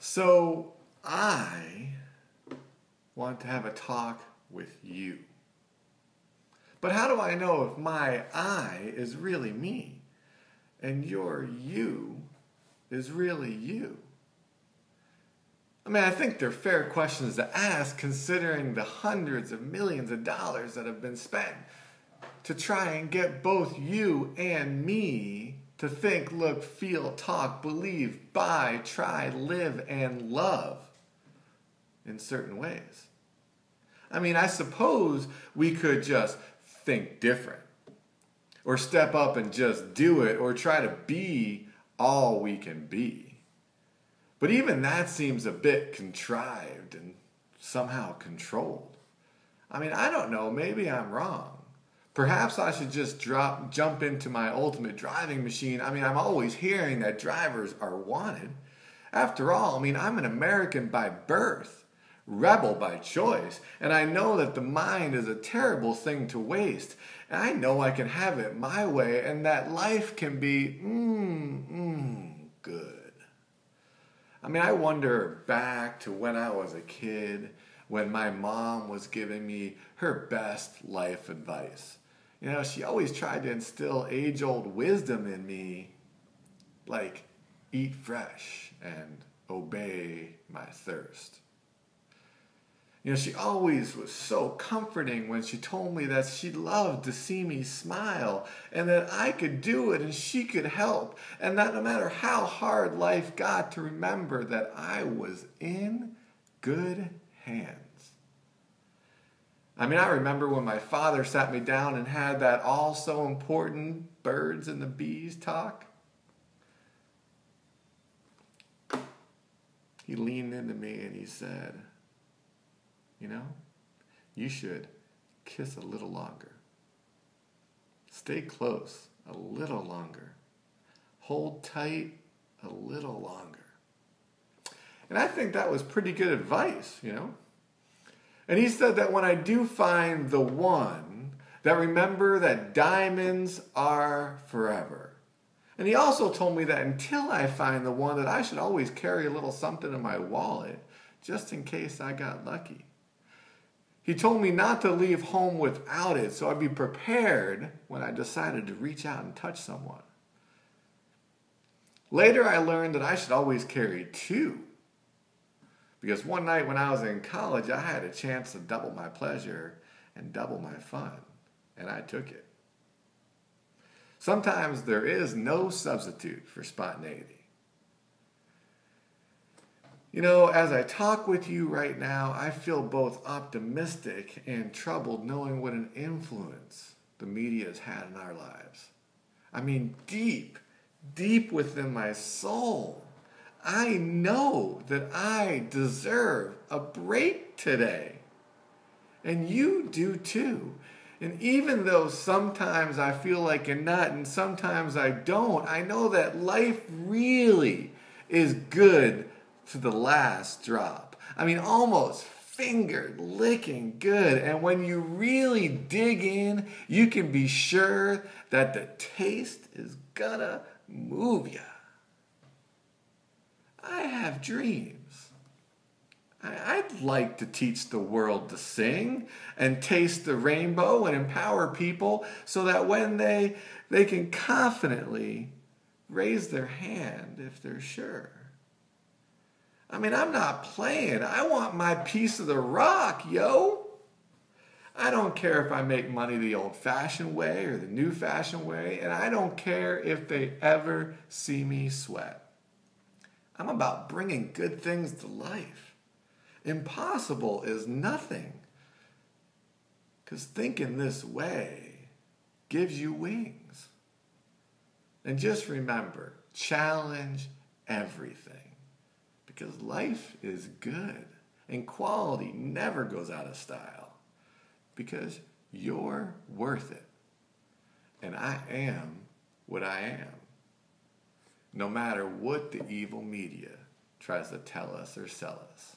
So I want to have a talk with you. But how do I know if my I is really me and your you is really you? I mean, I think they're fair questions to ask considering the hundreds of millions of dollars that have been spent to try and get both you and me to think, look, feel, talk, believe, buy, try, live, and love in certain ways. I mean, I suppose we could just think different or step up and just do it or try to be all we can be. But even that seems a bit contrived and somehow controlled. I mean, I don't know, maybe I'm wrong. Perhaps I should just jump into my ultimate driving machine. I mean, I'm always hearing that drivers are wanted. After all, I mean, I'm an American by birth, rebel by choice, and I know that the mind is a terrible thing to waste. And I know I can have it my way and that life can be good. I mean, I wonder back to when I was a kid, when my mom was giving me her best life advice. You know, she always tried to instill age-old wisdom in me, like eat fresh and obey my thirst. You know, she always was so comforting when she told me that she loved to see me smile and that I could do it and she could help. And that no matter how hard life got, to remember that I was in good hands. I mean, I remember when my father sat me down and had that all so important birds and the bees talk. He leaned into me and he said, you know, you should kiss a little longer. Stay close a little longer. Hold tight a little longer. And I think that was pretty good advice, you know. And he said that when I do find the one, that remember that diamonds are forever. And he also told me that until I find the one, that I should always carry a little something in my wallet, just in case I got lucky. He told me not to leave home without it, so I'd be prepared when I decided to reach out and touch someone. Later, I learned that I should always carry two. Because one night when I was in college, I had a chance to double my pleasure and double my fun, and I took it. Sometimes there is no substitute for spontaneity. You know, as I talk with you right now, I feel both optimistic and troubled knowing what an influence the media has had in our lives. I mean, deep within my soul, I know that I deserve a break today. And you do too. And even though sometimes I feel like a nut and sometimes I don't, I know that life really is good to the last drop. I mean, almost finger-licking good. And when you really dig in, you can be sure that the taste is gonna move ya. I have dreams. I'd like to teach the world to sing and taste the rainbow and empower people so that when they can confidently raise their hand if they're sure. I mean, I'm not playing. I want my piece of the rock, yo. I don't care if I make money the old-fashioned way or the new-fashioned way, and I don't care if they ever see me sweat. I'm about bringing good things to life. Impossible is nothing. Because thinking this way gives you wings. And just remember, challenge everything. Because life is good. And quality never goes out of style. Because you're worth it. And I am what I am. No matter what the evil media tries to tell us or sell us.